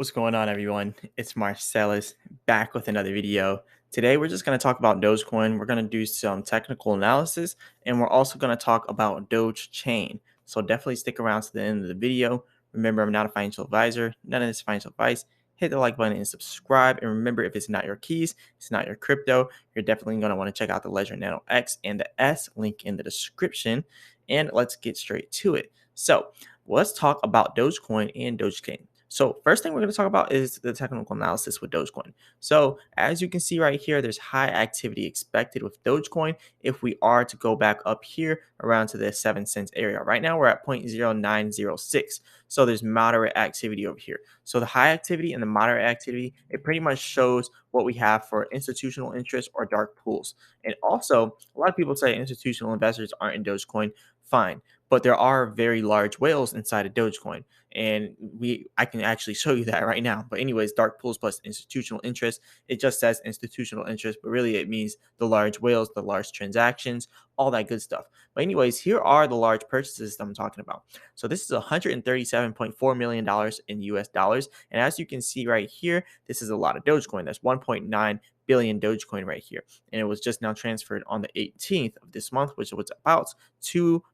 What's going on, everyone? It's Marcellus back with another video. Today, we're just going to talk about Dogecoin. We're going to do some technical analysis, and we're also going to talk about Dogechain. So definitely stick around to the end of the video. Remember, I'm not a financial advisor. None of this is financial advice. Hit the like button and subscribe. And remember, if it's not your keys, it's not your crypto, you're definitely going to want to check out the Ledger Nano X and the S link in the description. And let's get straight to it. So let's talk about Dogecoin and Dogechain. So first thing we're going to talk about is the technical analysis with Dogecoin. So as you can see right here, there's high activity expected with Dogecoin if we are to go back up here around to the 7 cents area. Right now we're at 0.0906. So there's moderate activity over here. So the high activity and the moderate activity, it pretty much shows what we have for institutional interest or dark pools. And also, a lot of people say institutional investors aren't in Dogecoin. Fine. But there are very large whales inside of Dogecoin. And I can actually show you that right now. But anyways, dark pools plus institutional interest, it just says institutional interest, but really it means the large whales, the large transactions, all that good stuff. But anyways, here are the large purchases that I'm talking about. So this is $137.4 million in US dollars. And as you can see right here, this is a lot of Dogecoin. That's 1.9 billion Dogecoin right here. And it was just now transferred on the 18th of this month, which was about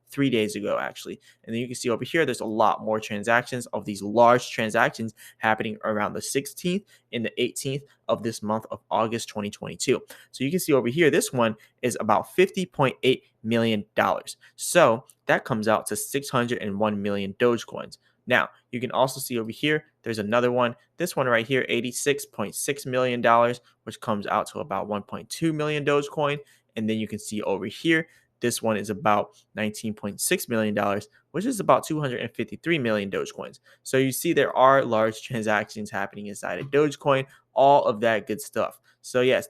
3 days ago, actually. And then you can see over here, there's a lot more transactions of these large transactions happening around the 16th and the 18th of this month of August 2022. So you can see over here, this one is about $50.8 million. So that comes out to 601 million Dogecoins. Now, you can also see over here, there's another one. This one right here, $86.6 million, which comes out to about 1.2 million Dogecoin. And then you can see over here, this one is about $19.6 million, which is about 253 million Dogecoins. So you see there are large transactions happening inside of Dogecoin, all of that good stuff. So yes,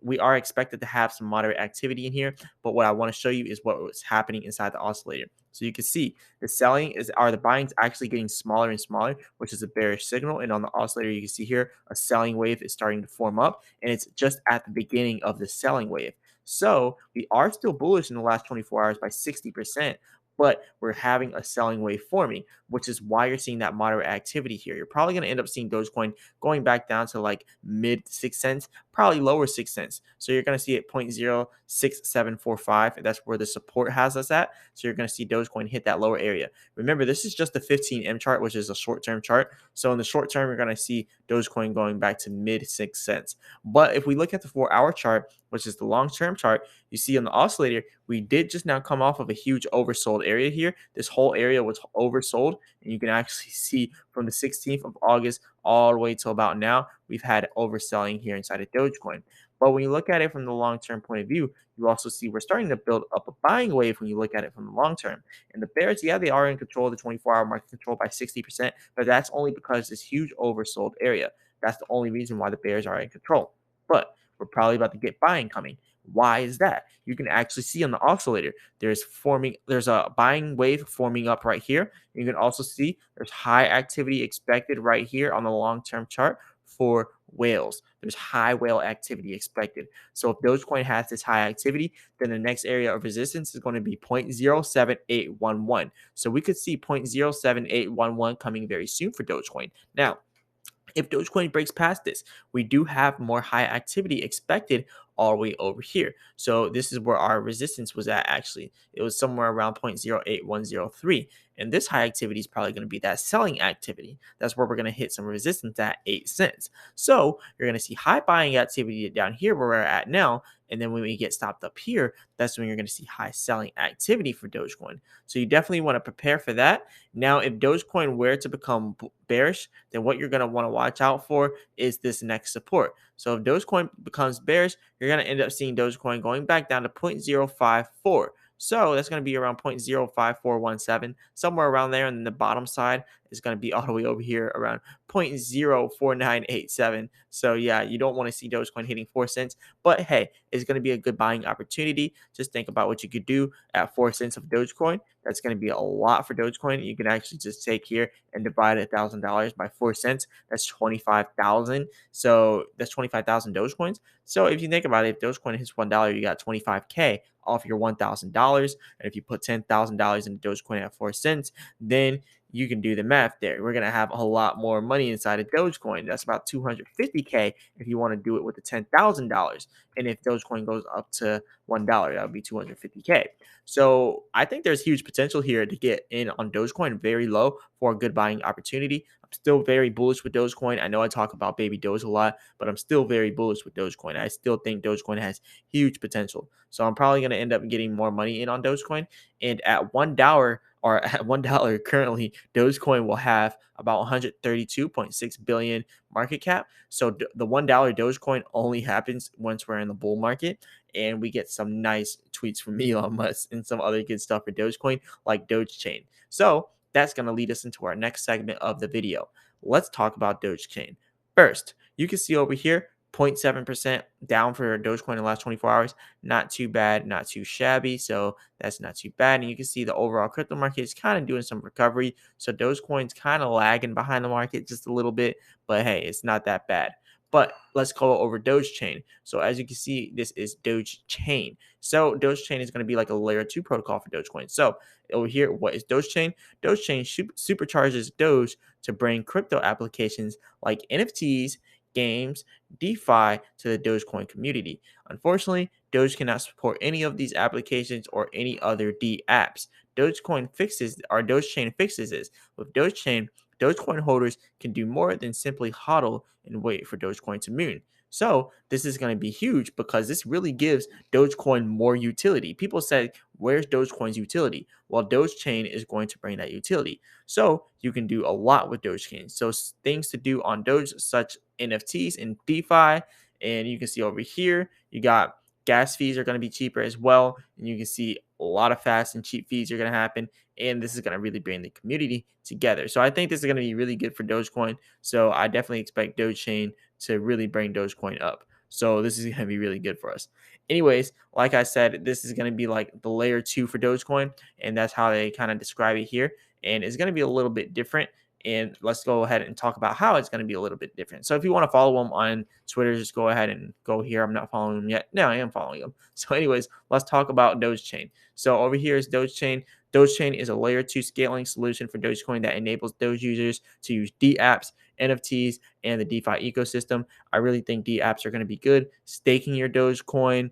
we are expected to have some moderate activity in here, but what I want to show you is what was happening inside the oscillator. So you can see the buying's actually getting smaller and smaller, which is a bearish signal. And on the oscillator, you can see here a selling wave is starting to form up, and it's just at the beginning of the selling wave. So we are still bullish in the last 24 hours by 60%, but we're having a selling wave forming, which is why you're seeing that moderate activity here. You're probably going to end up seeing Dogecoin going back down to like mid 6 cents, probably lower 6 cents. So you're going to see it 0.06745. And that's where the support has us at. So you're going to see Dogecoin hit that lower area. Remember, this is just the 15M chart, which is a short-term chart. So in the short term, you're going to see Dogecoin going back to mid 6 cents. But if we look at the 4-hour chart, which is the long-term chart, you see on the oscillator, we did just now come off of a huge oversold area here. This whole area was oversold, and you can actually see from the 16th of August all the way till about now, we've had overselling here inside of Dogecoin. But when you look at it from the long-term point of view, you also see we're starting to build up a buying wave when you look at it from the long term. And the bears, yeah, they are in control of the 24-hour market control by 60%, but that's only because this huge oversold area. That's the only reason why the bears are in control. But we're probably about to get buying coming. Why is that? You can actually see on the oscillator, there's a buying wave forming up right here. You can also see there's high activity expected right here on the long-term chart for whales. There's high whale activity expected. So if Dogecoin has this high activity, then the next area of resistance is going to be 0.07811. So we could see 0.07811 coming very soon for Dogecoin. Now, if Dogecoin breaks past this, we do have more high activity expected all the way over here. So this is where our resistance was at actually. It was somewhere around 0.08103. And this high activity is probably going to be that selling activity. That's where we're going to hit some resistance at 8 cents. So you're going to see high buying activity down here where we're at now. And then when we get stopped up here, that's when you're going to see high selling activity for Dogecoin. So you definitely want to prepare for that. Now, if Dogecoin were to become bearish, then what you're going to want to watch out for is this next support. So if Dogecoin becomes bearish, you're going to end up seeing Dogecoin going back down to 0.054. So that's going to be around 0.05417, somewhere around there. And then the bottom side is going to be all the way over here around 0.04987. So yeah, you don't want to see Dogecoin hitting 4 cents. But hey, it's going to be a good buying opportunity. Just think about what you could do at 4 cents of Dogecoin. That's going to be a lot for Dogecoin. You can actually just take here and divide $1,000 by 4 cents. That's 25,000. So that's 25,000 Dogecoins. So if you think about it, if Dogecoin hits $1, you got 25K off your $1,000. And if you put $10,000 into Dogecoin at 4 cents, then you can do the math there. We're going to have a lot more money inside of Dogecoin. That's about 250K if you want to do it with the $10,000. And if Dogecoin goes up to $1, that would be 250K. So I think there's huge potential here to get in on Dogecoin very low for a good buying opportunity. I'm still very bullish with Dogecoin. I know I talk about baby Doge a lot, but I'm still very bullish with Dogecoin. I still think Dogecoin has huge potential. So I'm probably going to end up getting more money in on Dogecoin. And at $1 or at $1 currently, Dogecoin will have about 132.6 billion market cap. So the $1 Dogecoin only happens once we're in the bull market and we get some nice tweets from Elon Musk and some other good stuff for Dogecoin like Dogechain. So that's going to lead us into our next segment of the video. Let's talk about Dogechain. First, you can see over here 0.7% down for Dogecoin in the last 24 hours. Not too bad, not too shabby. So that's not too bad. And you can see the overall crypto market is kind of doing some recovery. So Dogecoin's kind of lagging behind the market just a little bit, but hey, it's not that bad. But let's go over Dogechain. So as you can see, this is Dogechain. So Dogechain is going to be like a layer 2 protocol for Dogecoin. So over here, what is Dogechain? Dogechain supercharges Doge to bring crypto applications like NFTs, games, DeFi to the Dogecoin community. Unfortunately, Doge cannot support any of these applications or any other D apps. Dogechain fixes this. With Dogechain, Dogecoin holders can do more than simply hodl and wait for Dogecoin to moon. So this is going to be huge because this really gives Dogecoin more utility. People said, where's Dogecoin's utility? Well, Dogechain is going to bring that utility. So you can do a lot with Dogechain. So things to do on Doge, such NFTs and DeFi. And you can see over here, you got gas fees are going to be cheaper as well. And you can see a lot of fast and cheap fees are going to happen. And this is going to really bring the community together. So I think this is going to be really good for Dogecoin. So I definitely expect Dogechain to really bring Dogecoin up. So this is going to be really good for us. Anyways, like I said, this is going to be like the layer 2 for Dogecoin. And that's how they kind of describe it here. And it's going to be a little bit different. And let's go ahead and talk about how it's going to be a little bit different. So if you want to follow them on Twitter, just go ahead and go here. I'm not following them yet. No, I am following them. So anyways, let's talk about Dogechain. So over here is Dogechain. Dogechain is a layer 2 scaling solution for Dogecoin that enables Doge users to use D apps, NFTs, and the DeFi ecosystem. I really think D apps are going to be good. Staking your Dogecoin,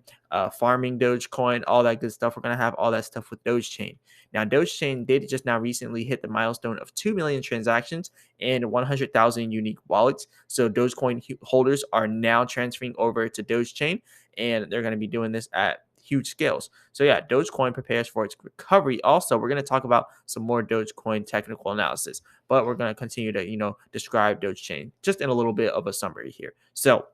farming Dogecoin, all that good stuff. We're going to have all that stuff with Dogechain. Now, Dogechain did just now recently hit the milestone of 2 million transactions and 100,000 unique wallets. So Dogecoin holders are now transferring over to Dogechain, and they're going to be doing this at huge scales. So yeah, Dogecoin prepares for its recovery. Also, we're going to talk about some more Dogecoin technical analysis, but we're going to continue to, describe Dogechain just in a little bit of a summary here. So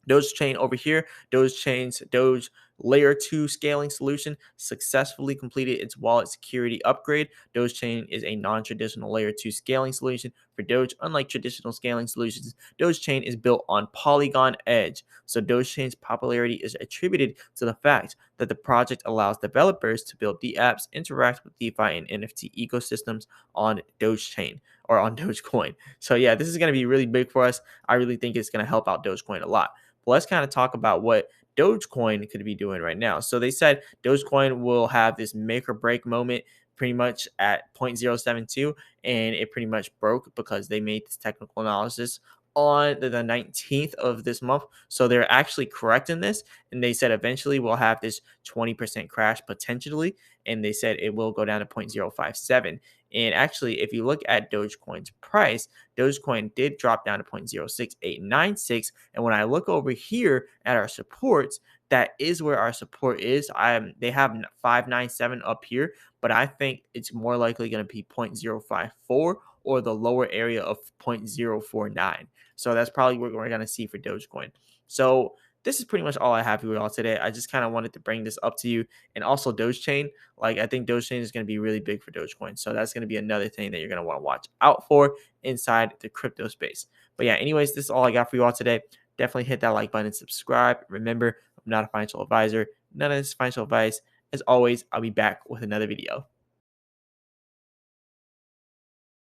Dogechain over here, Dogechain's Doge Layer 2 scaling solution successfully completed its wallet security upgrade. Dogechain is a non-traditional Layer 2 scaling solution for Doge. Unlike traditional scaling solutions, Dogechain is built on Polygon Edge. So Dogechain's popularity is attributed to the fact that the project allows developers to build apps, interact with DeFi and NFT ecosystems on Dogechain or on Dogecoin. So yeah, this is going to be really big for us. I really think it's going to help out Dogecoin a lot. But let's kind of talk about what Dogecoin could be doing right now. So they said Dogecoin will have this make or break moment pretty much at 0.072, and it pretty much broke because they made this technical analysis on the 19th of this month. So they're actually correcting this, and they said eventually we'll have this 20% crash potentially, and they said it will go down to 0.057. And actually, if you look at Dogecoin's price, Dogecoin did drop down to 0.06896. And when I look over here at our supports, that is where our support is. They have 597 up here, but I think it's more likely going to be 0.054 or the lower area of 0.049. So that's probably what we're going to see for Dogecoin. So this is pretty much all I have for you all today. I just kind of wanted to bring this up to you. And also Dogechain, like I think Dogechain is going to be really big for Dogecoin. So that's going to be another thing that you're going to want to watch out for inside the crypto space. But yeah, anyways, this is all I got for you all today. Definitely hit that like button and subscribe. Remember, I'm not a financial advisor. None of this is financial advice. As always, I'll be back with another video.